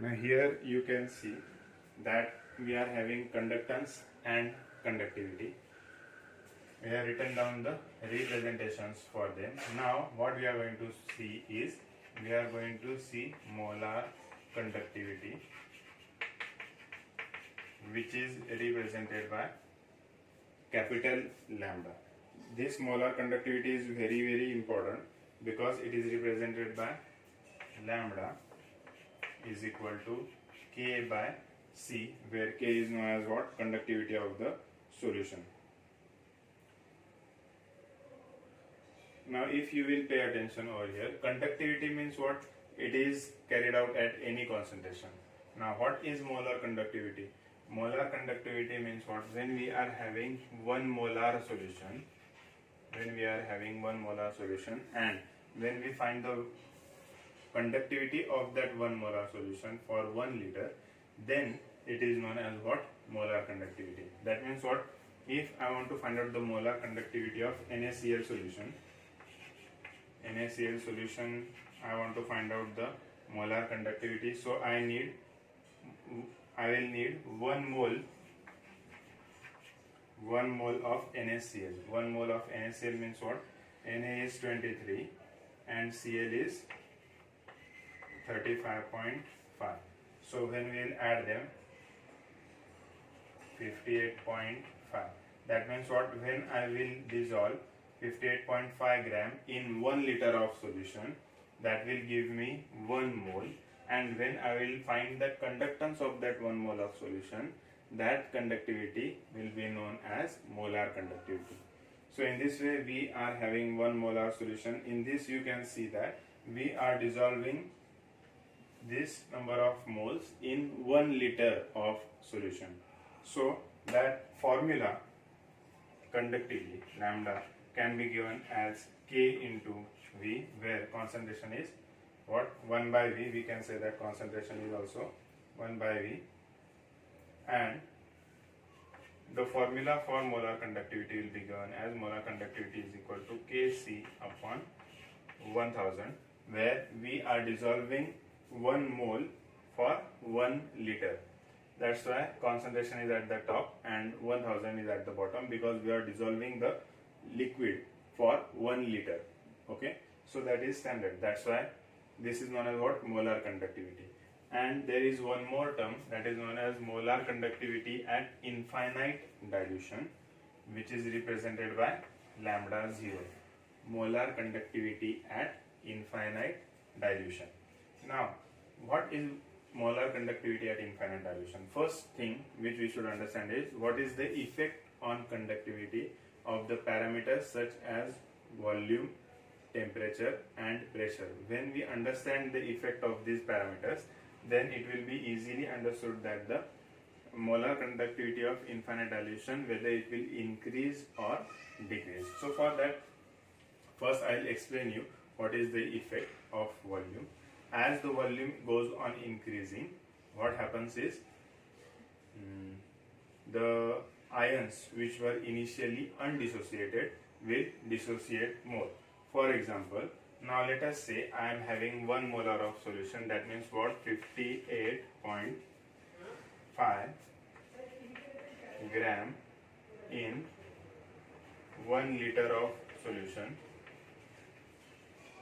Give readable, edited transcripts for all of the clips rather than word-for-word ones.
Now here you can see that we are having conductance and conductivity. We have written down the representations for them. Now what we are going to see is, we are going to see molar conductivity, which is represented by capital lambda. This molar conductivity is very important because it is represented by lambda is equal to K by C, where K is known as what? Conductivity of the solution. Now if you will pay attention over here, conductivity means what? It is carried out at any concentration. Now what is molar conductivity? Molar conductivity means what? When we are having 1 molar solution, and when we find the conductivity of that 1 molar solution for 1 liter, then it is known as what? Molar conductivity. That means what? If I want to find out the molar conductivity of NaCl solution, I want to find out the molar conductivity, so I will need 1 mole of NaCl. 1 mole of NaCl means what? Na is 23 and Cl is 35.5. So when we will add them, 58.5. That means what? When I will dissolve 58.5 gram in 1 liter of solution, that will give me 1 mole, and when I will find the conductance of that 1 mole of solution, that conductivity will be known as molar conductivity. So in this way we are having 1 molar solution. In this you can see that we are dissolving this number of moles in 1 liter of solution. So that formula, conductivity lambda, can be given as K into V, where concentration is what? 1 by V. We can say that concentration is also 1 by V, and the formula for molar conductivity will be given as molar conductivity is equal to Kc upon 1000, where we are dissolving 1 mole for 1 liter. That's why concentration is at the top and 1000 is at the bottom, because we are dissolving the liquid for 1 liter. Okay, so that is standard. That's why this is known as what? Molar conductivity. And there is one more term that is known as molar conductivity at infinite dilution, which is represented by lambda 0. Molar conductivity at infinite dilution. Now what is molar conductivity at infinite dilution? First thing which we should understand is, what is the effect on conductivity of the parameters such as volume, temperature and pressure. When we understand the effect of these parameters, then it will be easily understood that the molar conductivity of infinite dilution, whether it will increase or decrease. So for that, first I will explain you what is the effect of volume. As the volume goes on increasing, what happens is the ions which were initially undissociated will dissociate more. For example, now let us say I am having 1 molar of solution, that means what? 58.5 gram in 1 liter of solution.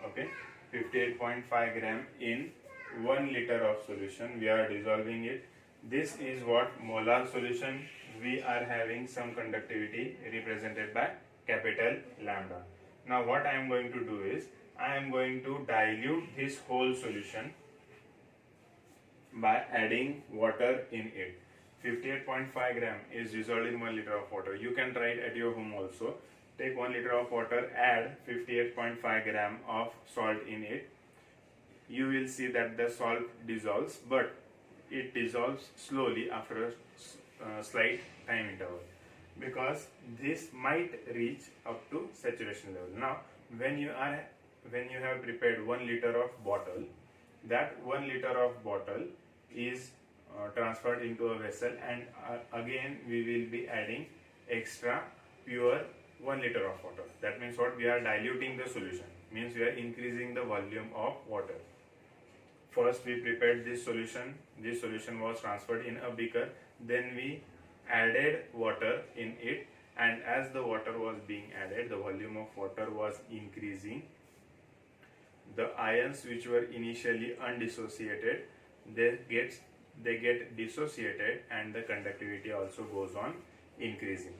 Okay, 58.5 gram in 1 liter of solution. We are dissolving it. This is what? Molar solution. We are having some conductivity represented by capital lambda. Now what I am going to do is, I am going to dilute this whole solution by adding water in it. 58.5 gram is dissolved in 1 liter of water. You can try it at your home also. Take 1 liter of water, add 58.5 gram of salt in it. You will see that the salt dissolves, but it dissolves slowly after a slight time interval, because this might reach up to saturation level. Now when you have prepared 1 liter of bottle, that 1 liter of bottle is transferred into a vessel, and again we will be adding extra pure 1 liter of water. That means what? We are diluting the solution, means we are increasing the volume of water. first we prepared this solution was transferred in a beaker, then we added water in it, and as the water was being added, the volume of water was increasing. The ions which were initially undissociated, they get dissociated, and the conductivity also goes on increasing.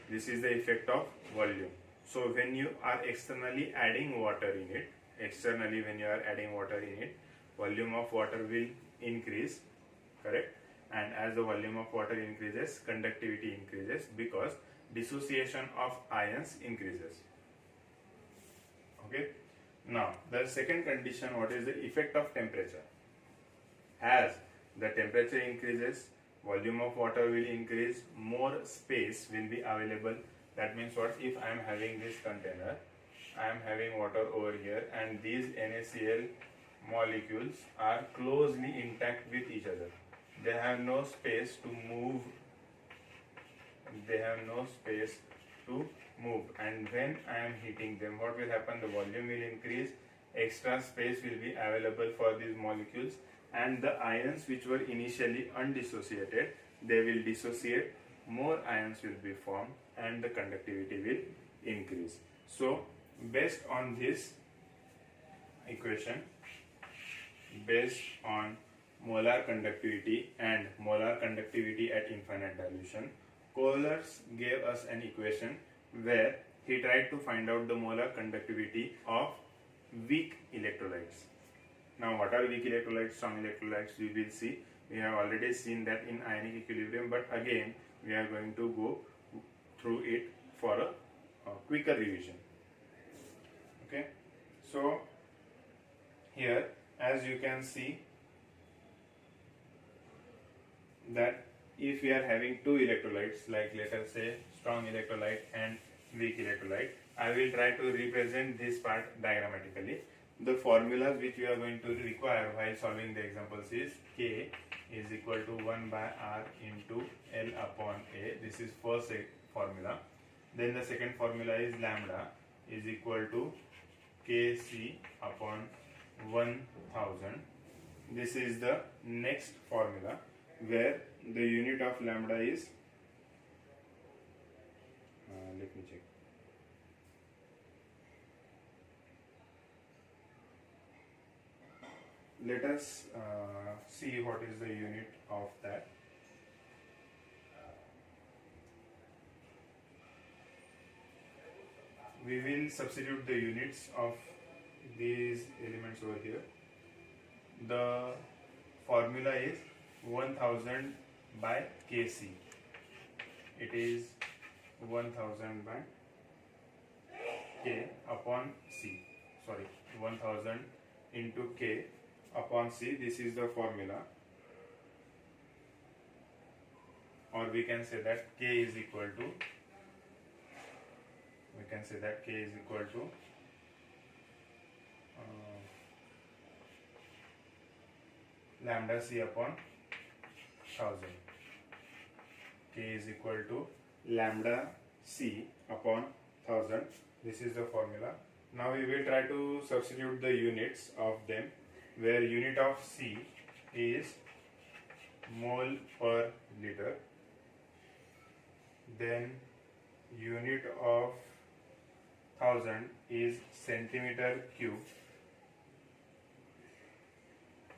This is the effect of volume. So when you are externally adding water in it, volume of water will increase, correct? And as the volume of water increases, conductivity increases, because dissociation of ions increases. Okay. Now the second condition, what is the effect of temperature? As the temperature increases, volume of water will increase, more space will be available. That means what? If I am having this container, I am having water over here, and these NaCl molecules are closely intact with each other. They have no space to move. And when I am heating them, what will happen? The volume will increase, extra space will be available for these molecules, and the ions which were initially undissociated, they will dissociate, more ions will be formed, and the conductivity will increase. So based on this equation, based on molar conductivity and molar conductivity at infinite dilution, Kohlrausch gave us an equation where he tried to find out the molar conductivity of weak electrolytes. Now what are weak electrolytes, strong electrolytes, we will see. We have already seen that in ionic equilibrium, but again we are going to go through it for a quicker revision. Okay, so here as you can see that if we are having two electrolytes, like let us say strong electrolyte and weak electrolyte, I will try to represent this part diagrammatically. The formulas which we are going to require while solving the examples is K is equal to 1 by R into L upon A. This is first formula. Then the second formula is lambda is equal to Kc upon 1000. This is the next formula, where the unit of lambda is, let me check. Let us see what is the unit of that. We will substitute the units of these elements over here. The formula is 1000 by Kc. It is 1000 by K upon C. Sorry, 1000 into K upon C. This is the formula. Or we can say that K is equal to, lambda C upon 1000. K is equal to lambda C upon 1000. This is the formula. Now we will try to substitute the units of them, where unit of C is mole per liter, then unit of 1000 is centimeter cube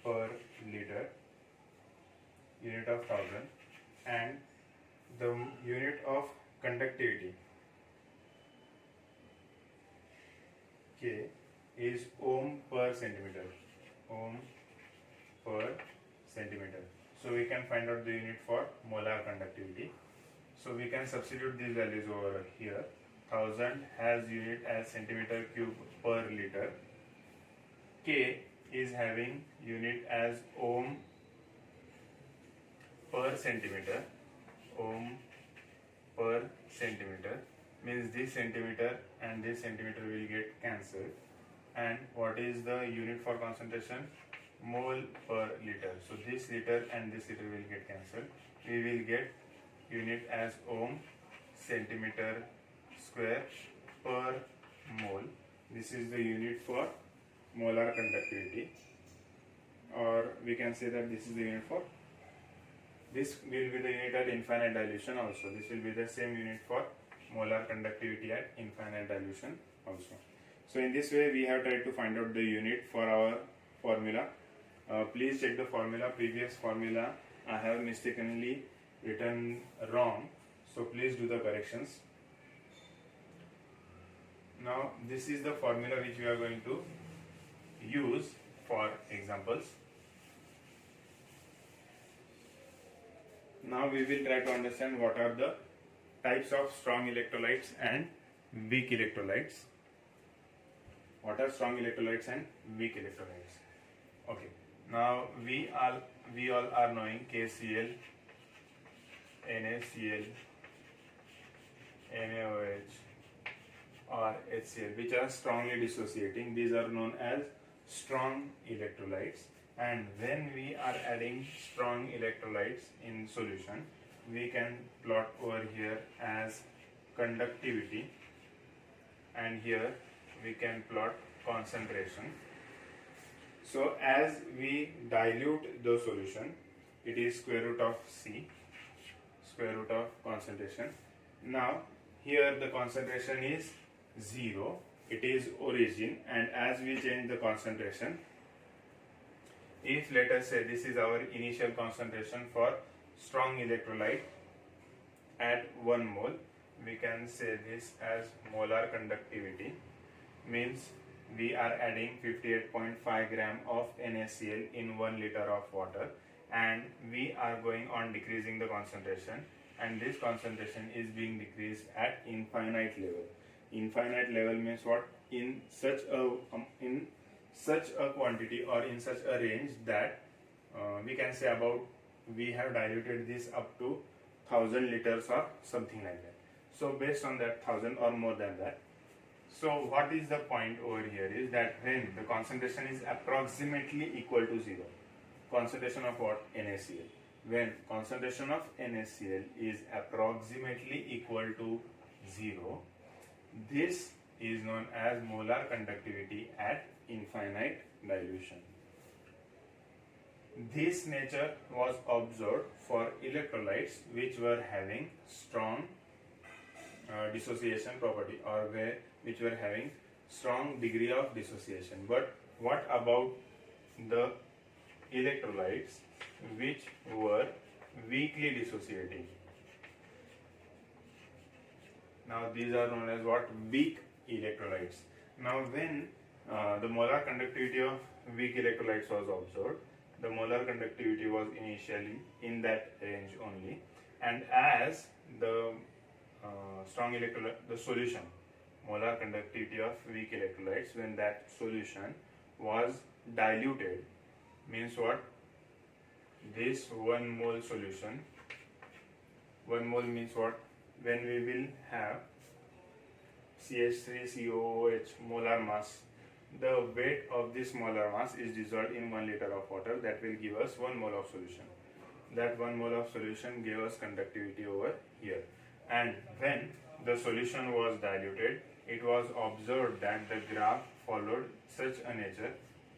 per liter, unit of 1000, and the unit of conductivity K is ohm per centimeter, So we can find out the unit for molar conductivity. So we can substitute these values over here. 1000 has unit as centimeter cube per liter. K is having unit as ohm per centimeter. Means this centimeter and this centimeter will get cancelled. And what is the unit for concentration? Mole per liter. So this liter and this liter will get cancelled. We will get unit as ohm centimeter square per mole. This is the unit for molar conductivity. or we can say that this is the unit for, this will be the unit at infinite dilution also. This will be the same unit for molar conductivity at infinite dilution also. So in this way we have tried to find out the unit for our formula. Please check the formula. Previous formula I have mistakenly written wrong, so please do the corrections. Now this is the formula which we are going to use for examples. Now we will try to understand what are the types of strong electrolytes and weak electrolytes. What are strong electrolytes and weak electrolytes? Okay. Now we all are knowing KCl, NaCl, NaOH or HCl, which are strongly dissociating. These are known as strong electrolytes. And when we are adding strong electrolytes in solution, we can plot over here as conductivity, and here we can plot concentration. So as we dilute the solution, it is square root of C, square root of concentration. Now here the concentration is 0, it is origin, and as we change the concentration, if let us say this is our initial concentration for strong electrolyte at 1 mole, we can say this as molar conductivity, means we are adding 58.5 gram of NaCl in 1 liter of water, and we are going on decreasing the concentration, and this concentration is being decreased at infinite level. Infinite level means what? In such a quantity or in such a range that we can say about, we have diluted this up to 1000 liters or something like that. So based on that 1000 or more than that. So what is the point over here is that when the concentration is approximately equal to 0, concentration of what? NaCl. When concentration of NaCl is approximately equal to 0, this is known as molar conductivity at infinite dilution. This nature was observed for electrolytes which were having strong dissociation property, or which were having strong degree of dissociation. But what about the electrolytes which were weakly dissociating? Now these are known as what? Weak electrolytes. Now when the molar conductivity of weak electrolytes was observed, the molar conductivity was initially in that range only, and as the strong electrolyte, the solution, molar conductivity of weak electrolytes, when that solution was diluted, means what? This 1 mole solution, 1 mole means what? When we will have CH3COOH molar mass, the weight of this molar mass is dissolved in 1 liter of water. That will give us 1 mole of solution. That 1 mole of solution gave us conductivity over here. And when the solution was diluted, it was observed that the graph followed such a nature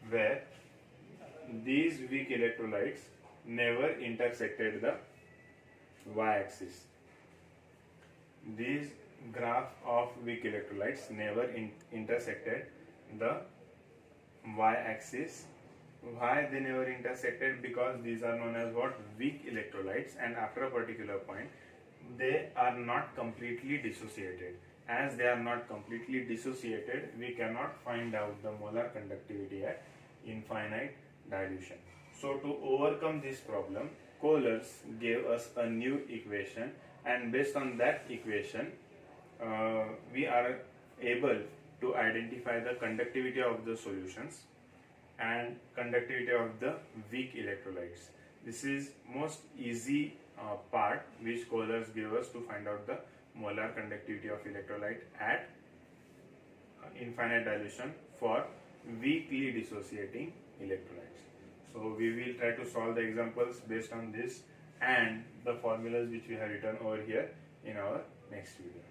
where these weak electrolytes never intersected the y-axis. These graph of weak electrolytes never intersected the y-axis. Why they never intersected? Because these are known as what? Weak electrolytes, and after a particular point they are not completely dissociated. As they are not completely dissociated, we cannot find out the molar conductivity at infinite dilution. So to overcome this problem, Kohlrausch gave us a new equation, and based on that equation we are able to identify the conductivity of the solutions and conductivity of the weak electrolytes. This is most easy part which Kohlrausch gave us to find out the molar conductivity of electrolyte at infinite dilution for weakly dissociating electrolytes. So we will try to solve the examples based on this and the formulas which we have written over here in our next video.